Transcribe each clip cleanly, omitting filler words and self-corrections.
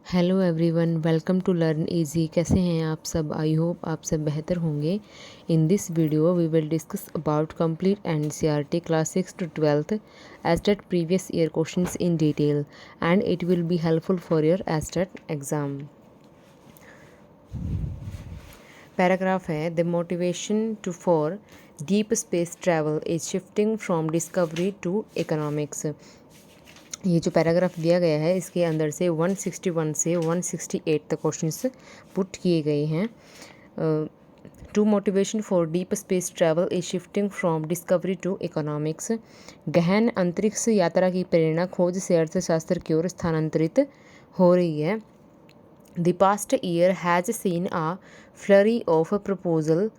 Hello everyone, welcome to learn easy. कैसे हैं आप सब? आई होप आप सब बेहतर होंगे। In this video we will discuss about complete NCERT class 6 to 12th state previous year questions in detail and it will be helpful for your state exam. Paragraph है, the motivation to for deep space travel is shifting from discovery to economics. ये जो paragraph दिया गया है इसके अंदर से 161 से 168 तक क्वेश्चंस पुट किए गए हैं। To motivation for deep space travel is shifting from discovery to economics. गहन अंतरिक्ष यात्रा की प्रेरणा खोज से अर्थशास्त्र की ओर स्थानांतरित हो रही है। The past year has seen a flurry of proposal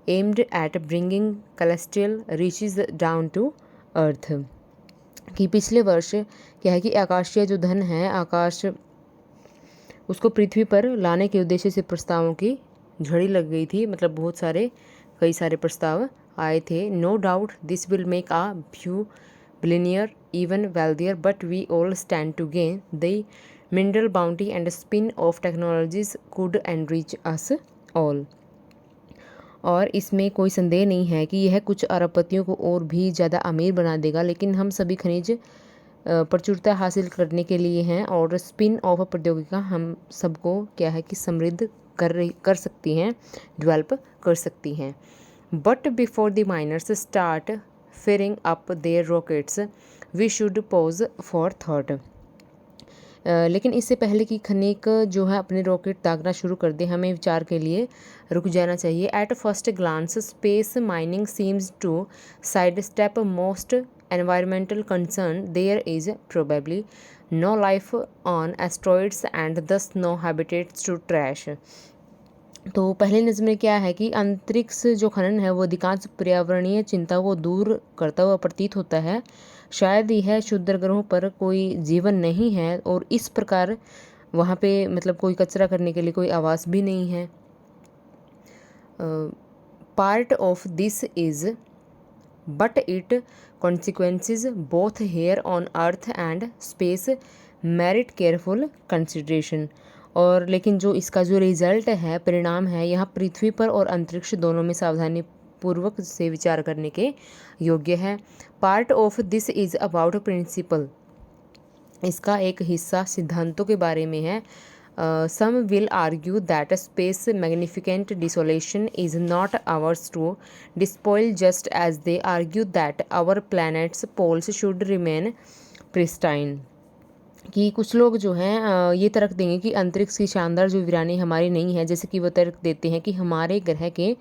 aimed at bringing celestial riches down to earth. कि पिछले वर्ष क्या है कि आकाशीय जो धन है, आकाश उसको पृथ्वी पर लाने के उद्देश्य से प्रस्तावों की झड़ी लग गई थी। मतलब बहुत सारे कई सारे प्रस्ताव आए थे। No doubt this will make a few billionaire even wealthier but we all stand to gain the mineral bounty and spin off technologies could enrich us all. और इसमें कोई संदेह नहीं है कि यह कुछ अरबपतियों को और भी ज़्यादा अमीर बना देगा, लेकिन हम सभी खनिज प्रचुरता हासिल करने के लिए हैं और स्पिन ऑफ प्रौद्योगिकी हम सबको क्या है कि समृद्ध कर सकती हैं, डेवलप कर सकती हैं। But before the miners start firing up their rockets we should pause for thought. लेकिन इससे पहले कि खनिक जो है अपने रॉकेट दागना शुरू कर दे, हमें विचार के लिए रुक जाना चाहिए। At first glance space mining seems to sidestep most environmental concern. There is probably no life on asteroids and thus no habitats to trash. तो पहली नज़र में क्या है कि अंतरिक्ष जो खनन है वो अधिकांश पर्यावरणीय चिंता को दूर करता हुआ प्रतीत होता है। शायद यह क्षुद्र ग्रहों पर कोई जीवन नहीं है और इस प्रकार वहाँ पे मतलब कोई कचरा करने के लिए कोई आवास भी नहीं है। Part of this is but it consequences both here on earth and space merit careful consideration. और लेकिन जो इसका जो रिजल्ट है, परिणाम है, यहाँ पृथ्वी पर और अंतरिक्ष दोनों में सावधानी पूर्वक से विचार करने के योग्य है। Part of this is about principle, इसका एक हिस्सा सिद्धांतों के बारे में है। Some will argue that space magnificent desolation is not ours to despoil just as they argue that our planet's poles should remain pristine. कि कुछ लोग जो हैं ये तर्क देंगे कि अंतरिक्ष की शानदार जो वीरानी हमारी नहीं है, जैसे कि वो तर्क देते हैं कि हमारे ग्रह के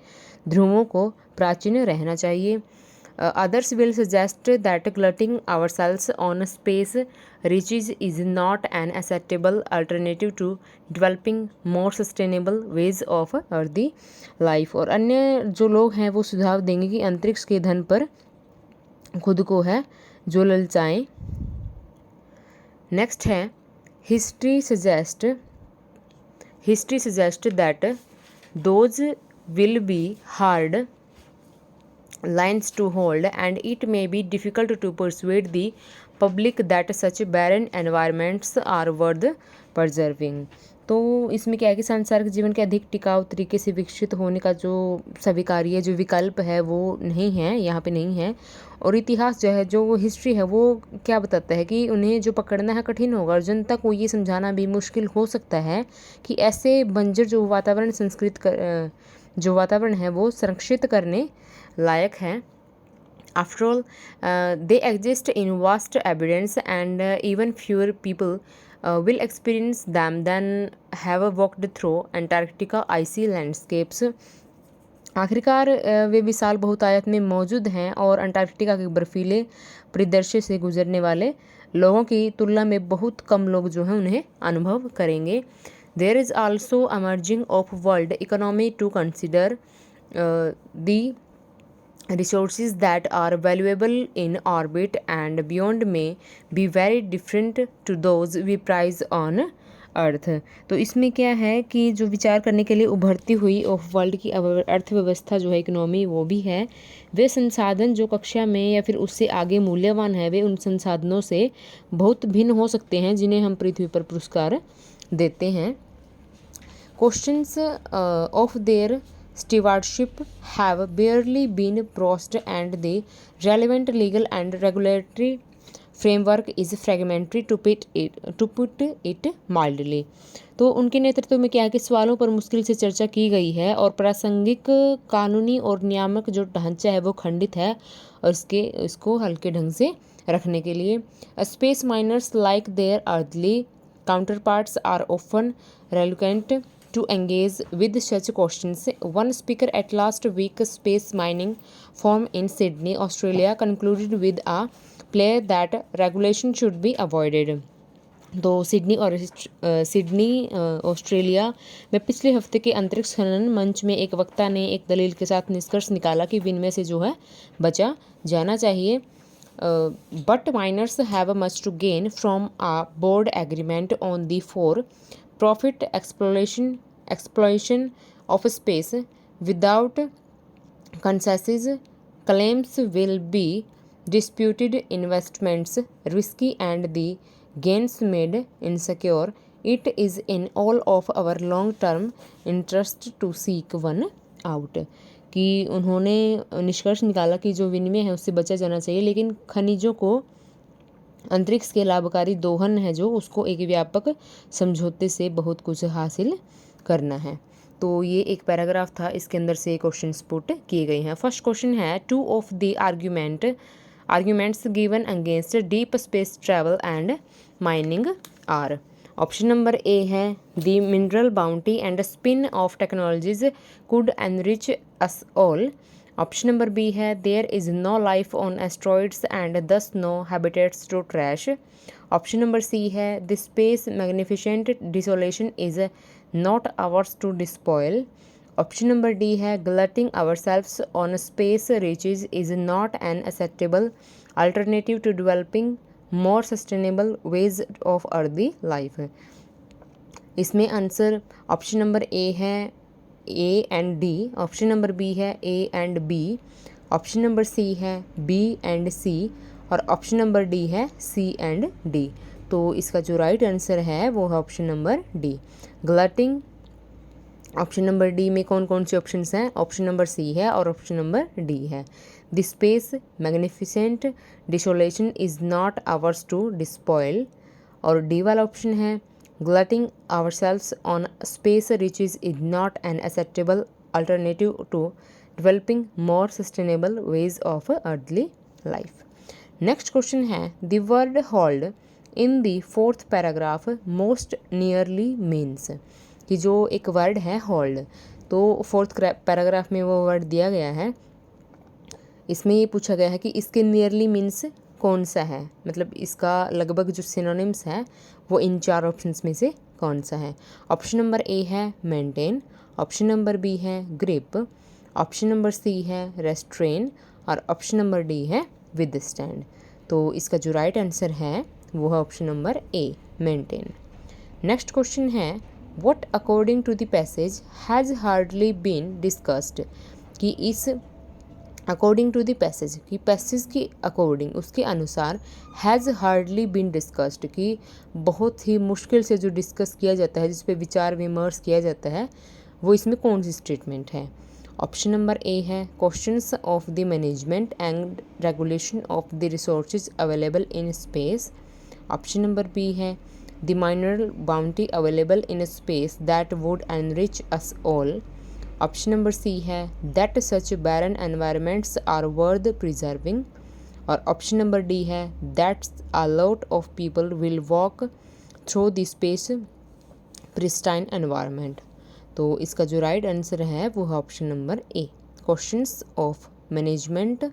ध्रुवों को प्राचीन रहना चाहिए। Others will suggest that glutting ourselves on space riches is not an acceptable alternative to developing more sustainable ways of earthly life. और अन्य जो लोग हैं वो सुझाव देंगे कि अंतरिक्ष के धन पर खुद को है जो ललचाएं। नेक्स्ट है, history suggest that those will be hard lines to hold and it may be difficult to persuade the public that such barren environments are worth preserving। तो इसमें क्या है कि सांसारिक जीवन के अधिक टिकाऊ तरीके से विकसित होने का जो स्वीकार्य जो विकल्प है वो नहीं है, यहाँ पे नहीं है। और इतिहास जो है, जो हिस्ट्री है, वो क्या बताता है कि उन्हें जो पकड़ना है कठिन होगा और जनता को ये समझाना भी मुश्किल हो सकता है कि ऐसे बंजर जो वातावरण है वो संरक्षित करने लायक है। After all they exist in vast evidence and even fewer people will experience them than have walked through Antarctica icy landscapes. आखिरकार वे विशाल बहुतायत में मौजूद हैं और अंटार्कटिका के बर्फीले परिदृश्य से गुजरने वाले लोगों की तुलना में बहुत कम लोग जो हैं उन्हें अनुभव करेंगे। There is also emerging of world economy to consider the resources that are valuable in orbit and beyond may be very different to those we prize on अर्थ। तो इसमें क्या है कि जो विचार करने के लिए उभरती हुई ऑफ वर्ल्ड की अर्थव्यवस्था जो है, इकोनॉमी, वो भी है। वे संसाधन जो कक्षा में या फिर उससे आगे मूल्यवान है, वे उन संसाधनों से बहुत भिन्न हो सकते हैं जिन्हें हम पृथ्वी पर पुरस्कार देते हैं। Questions of their stewardship have barely been processed and the relevant legal and regulatory framework is fragmentary to put it mildly। तो उनके नेतृत्व में क्या है कि सवालों पर मुश्किल से चर्चा की गई है और प्रासंगिक कानूनी और नियामक जो ढांचा है वो खंडित है, और इसको हल्के ढंग से रखने के लिए space miners like their earthly counterparts are often reluctant to engage with such questions. One speaker at last week's space mining forum in Sydney, Australia, concluded with a plea that regulation should be avoided. तो Sydney Australia में पिछले हफ्ते के अंतरिक्ष खनन मंच में एक वक्ता ने एक दलील के साथ निष्कर्ष निकाला कि विनिमय से जो है बचा जाना चाहिए। But miners have much to gain from a broad agreement on the for profit exploitation of space without consensus. Claims will be disputed, investments risky, and the gains made insecure. It is in all of our long-term interest to seek one out। कि उन्होंने निष्कर्ष निकाला कि जो विनिमय है उससे बचा जाना चाहिए, लेकिन खनिजों को अंतरिक्ष के लाभकारी दोहन है जो उसको एक व्यापक समझौते से बहुत कुछ हासिल करना है। तो ये एक पैराग्राफ था, इसके अंदर से क्वेश्चंस पुट किए गए हैं। फर्स्ट क्वेश्चन है two of the arguments given against deep space travel and mining are. Option number A है the mineral bounty and spin off technologies could enrich us all. Option number B है there is no life on asteroids and thus no habitats to trash. Option number C है the space magnificent desolation is not ours to despoil. Option number D है glutting ourselves on space riches is not an acceptable alternative to developing more sustainable ways of earthly life. इसमें answer option number A है A and D, option number B है A and B, option number C है B and सी, और option number D है सी and D. तो इसका जो right answer है वो है option number D glutting. Option number D में कौन कौन से ऑप्शंस हैं? ऑप्शन नंबर सी है और ऑप्शन नंबर डी है। The space magnificent desolation is not ours to despoil, और डी वाला ऑप्शन है glutting ourselves on space riches is not an acceptable alternative to developing more sustainable ways of earthly life। Next question है the word hold in the fourth paragraph most nearly means। कि जो एक word है hold, तो fourth paragraph में वो word दिया गया है, इसमें ये पूछा गया है कि इसके नियरली मीन्स कौन सा है, मतलब इसका लगभग जो सिनोनिम्स है वो इन चार ऑप्शंस में से कौन सा है। ऑप्शन नंबर ए है मेंटेन, ऑप्शन नंबर बी है ग्रिप, ऑप्शन नंबर सी है रेस्ट्रेन, और ऑप्शन नंबर डी है विदस्टैंड। तो इसका जो राइट आंसर है वो है option number A maintain. Next question है what according to the passage has hardly been discussed. कि इस अकॉर्डिंग टू द पैसेज कि पैसेज की अकॉर्डिंग उसके अनुसार हैज़ हार्डली बीन डिस्कस्ड कि बहुत ही मुश्किल से जो डिस्कस किया जाता है, जिस पे विचार विमर्श किया जाता है, वो इसमें कौन सी स्टेटमेंट है। ऑप्शन नंबर ए है questions of the management and regulation of the resources available in space. Option number B है the mineral bounty available in space that would enrich us all. Option number C है that such barren environments are worth preserving, और option number D है that's a lot of people will walk through the space pristine environment. तो इसका जो right answer है वो है option number A questions of management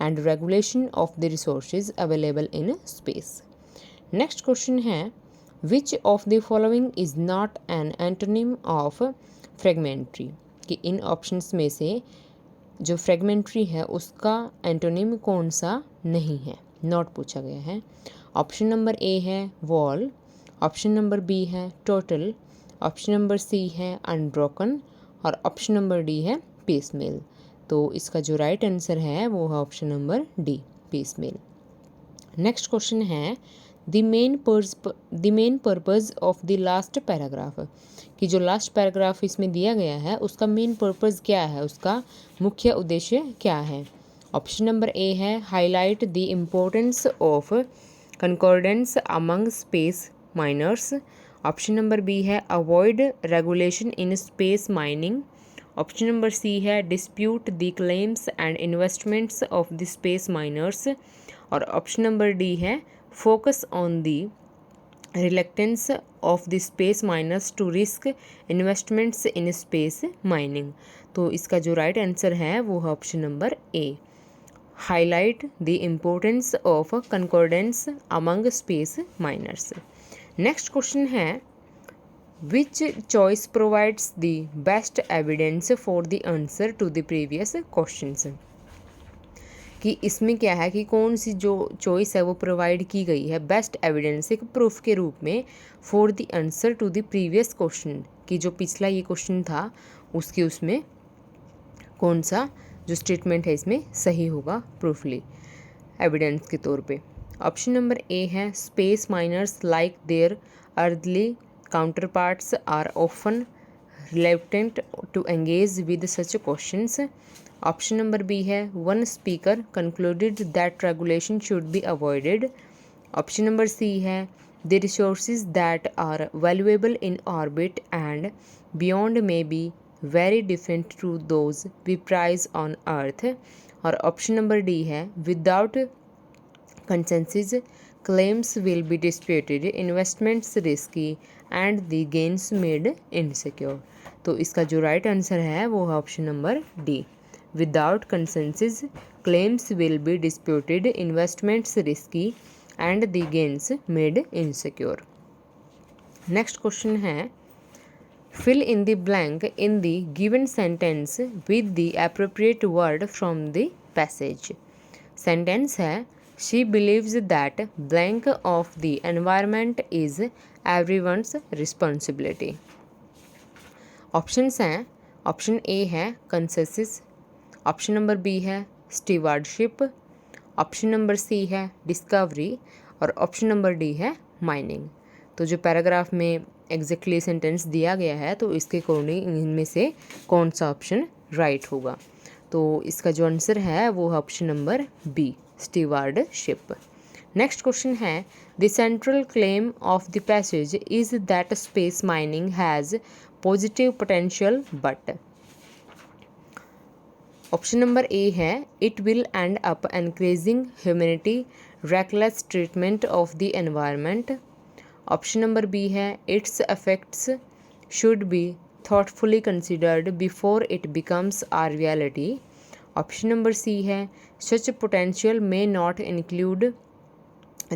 and regulation of the resources available in space. Next question है which of the following is not an antonym of fragmentary. कि इन options में से जो फ्रेगमेंट्री है उसका एंटोनिम कौन सा नहीं है, नॉट पूछा गया है। ऑप्शन नंबर ए है वॉल, ऑप्शन नंबर बी है टोटल, ऑप्शन नंबर सी है अनब्रोकन, और ऑप्शन नंबर डी है पीसमेल। तो इसका जो राइट आंसर है वो है option number D piecemeal. Next question है the main purpose of the last paragraph, कि जो लास्ट पैराग्राफ इसमें दिया गया है उसका मेन पर्पज़ क्या है, उसका मुख्य उद्देश्य क्या है। ऑप्शन नंबर ए है highlight the importance of concordance among space miners. Option number B है avoid regulation in space mining. Option number C है dispute the claims and investments of the space miners. और option number D है focus on the reluctance of the space miners to risk investments in space mining. तो इसका जो right answer है वो है option number A, highlight the importance of concordance among space miners. Next question है which choice provides the best evidence for the answer to the previous questions, कि इसमें क्या है कि कौन सी जो चॉइस है वो प्रोवाइड की गई है बेस्ट एविडेंस एक प्रूफ के रूप में for the answer to the previous question, कि जो पिछला ये क्वेश्चन था उसके उसमें कौन सा जो स्टेटमेंट है इसमें सही होगा प्रूफली एविडेंस के तौर पे। ऑप्शन नंबर ए है space miners like their earthly counter parts are often reluctant to engage with such questions. Option number B है one speaker concluded that regulation should be avoided. Option number C है the resources that are valuable in orbit and beyond may be very different to those we prize on earth. और option number D है without consensus claims will be disputed investments risky and the gains made insecure. तो इसका जो right answer है वो है option number D, without consensus claims will be disputed investments risky and the gains made insecure. Next question है fill in the blank in the given sentence with the appropriate word from the passage। Sentence है she believes that blank of the environment is everyone's responsibility। Options हैं option A है कंसेसिस, option number B है stewardship, option number C है discovery और option number D है mining. तो जो paragraph में एग्जैक्टली सेंटेंस दिया गया है तो इसके अकॉर्डिंग इनमें से कौन सा ऑप्शन राइट होगा। तो इसका जो आंसर है वो है option number B stewardship. Next question है the central claim of the passage is that space mining has positive potential but. Option number A है it will end up encouraging humanity reckless treatment of the environment। Option number B है its effects should be thoughtfully considered before it becomes a reality। ऑप्शन number C है such potential may not include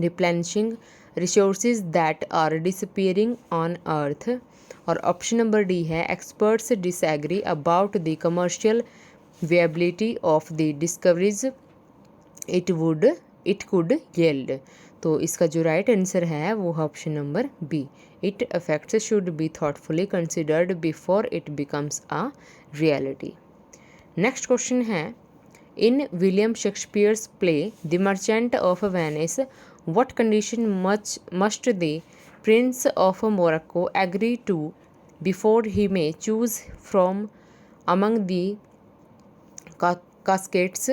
replenishing resources that are disappearing on earth। और option number D है experts disagree about the commercial viability of the discoveries it could yield। तो इसका जो right answer है वो है option number B it effects should be thoughtfully considered before it becomes a reality. Next question है in William Shakespeare's play the merchant of Venice what condition must the prince of Morocco agree to before he may choose from among the caskets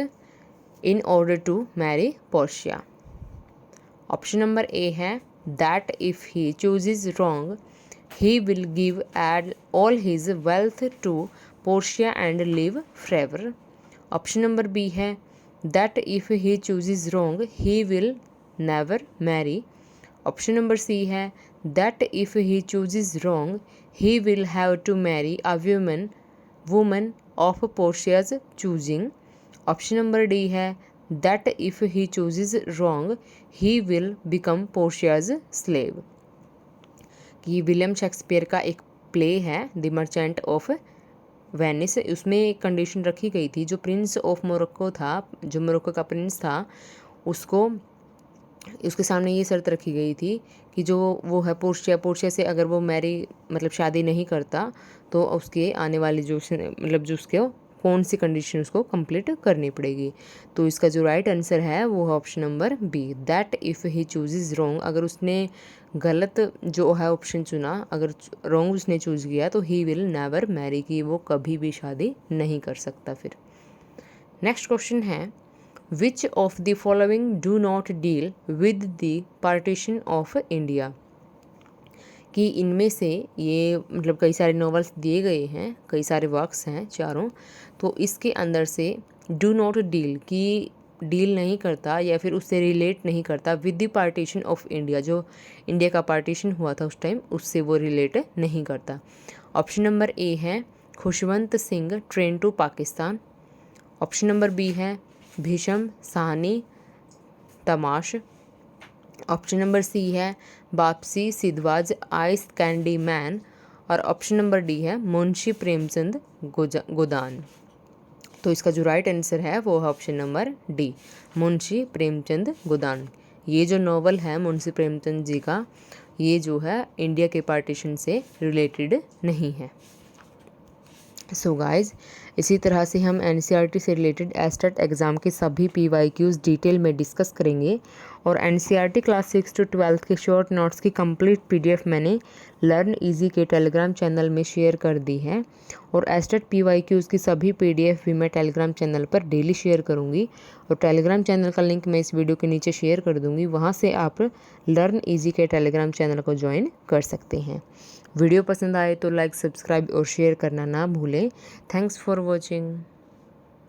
in order to marry Portia। Option number A है that if he chooses wrong he will give all his wealth to Portia and live forever। Option number B है that if he chooses wrong he will never marry। Option number C है that if he chooses wrong he will have to marry a woman of Portia's choosing। Option number D है that if he chooses wrong he will become Portia's slave. कि William Shakespeare का एक play है the merchant of Venice, उसमें एक condition रखी गई थी जो प्रिंस ऑफ मोरक्को था, जो मोरक्को का प्रिंस था उसके सामने ये शर्त रखी गई थी कि जो वो है पोर्शिया से अगर वो शादी नहीं करता तो उसके आने वाले जो उसके कौन सी कंडीशन उसको कंप्लीट करनी पड़ेगी। तो इसका जो राइट आंसर है वो है option number B, that if he chooses wrong, अगर उसने गलत जो है ऑप्शन चुना, अगर रॉन्ग उसने चूज़ किया तो ही विल नेवर मैरी, कि वो कभी भी शादी नहीं कर सकता फिर। नेक्स्ट क्वेश्चन है which of the following do not deal with the partition of India, कि इनमें से ये मतलब कई सारे नॉवेल्स दिए गए हैं, कई सारे वर्क्स हैं चारों, तो इसके अंदर से डू नॉट डील कि डील नहीं करता या फिर उससे रिलेट नहीं करता with the partition of India, जो इंडिया का पार्टीशन हुआ था उस टाइम उससे वो रिलेट नहीं करता। ऑप्शन नंबर ए है Khushwant Singh train to Pakistan, option number B है Bhisham Sahni Tamas, option number C है Bapsi Sidhwa's ice candy man, और ऑप्शन नंबर डी है मुंशी प्रेमचंद गोदान। तो इसका जो राइट आंसर है वो है option number D, Munshi Premchand Godan. ये जो नॉवल है मुंशी प्रेमचंद जी का, ये जो है इंडिया के पार्टीशन से रिलेटेड नहीं है। सो गाइज, इसी तरह से हम एनसीईआरटी से रिलेटेड एस्टेट एग्ज़ाम के सभी पीवाईक्यूज़ डिटेल में डिस्कस करेंगे। और एनसीईआरटी क्लास 6 to 12 के शॉर्ट नोट्स की कंप्लीट पीडीएफ मैंने लर्न इजी के टेलीग्राम चैनल में शेयर कर दी है, और एस्टेट पीवाईक्यूज़ की सभी पीडीएफ भी मैं टेलीग्राम चैनल पर डेली शेयर करूँगी, और टेलीग्राम चैनल का लिंक मैं इस वीडियो के नीचे शेयर कर दूँगी, वहाँ से आप लर्न इजी के टेलीग्राम चैनल को ज्वाइन कर सकते हैं। वीडियो पसंद आए तो लाइक, सब्सक्राइब और शेयर करना ना भूलें। Thanks for watching.